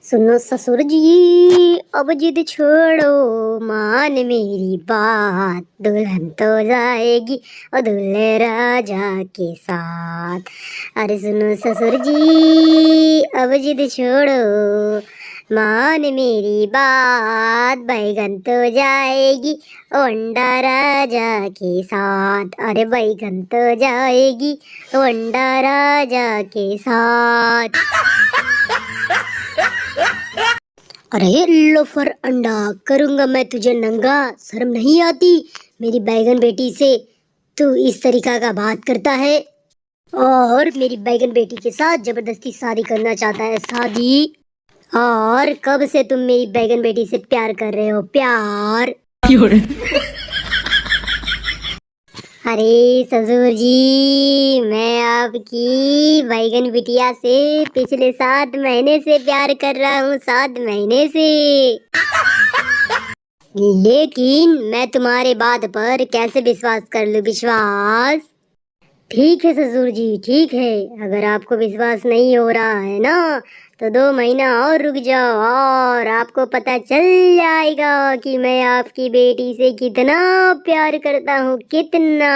सुनो ससुर जी, अब जिद छोड़ो, मान मेरी बात। दुल्हन तो जाएगी और दूल्हे राजा के साथ। अरे सुनो ससुर जी, अब जिद छोड़ो, मान मेरी बात। बैगन तो जाएगी अंडा राजा के साथ। अरे बैगन तो जाएगी अंडा राजा के साथ। अरे लोफर अंडा, करूंगा मैं तुझे नंगा। शर्म नहीं आती मेरी बैगन बेटी से तू इस तरीका का बात करता है? और मेरी बैगन बेटी के साथ जबरदस्ती शादी करना चाहता है। शादी? और कब से तुम मेरी बैगन बेटी से प्यार कर रहे हो? प्यार? अरे ससुर जी, मैं आपकी बैगन बिटिया से पिछले 7 महीने से प्यार कर रहा हूँ। 7 महीने से। लेकिन मैं तुम्हारे बात पर कैसे विश्वास कर लूं? विश्वास? ठीक है ससुर जी, ठीक है। अगर आपको विश्वास नहीं हो रहा है ना, तो 2 महीना और रुक जाओ और आपको पता चल जाएगा कि मैं आपकी बेटी से कितना प्यार करता हूँ। कितना।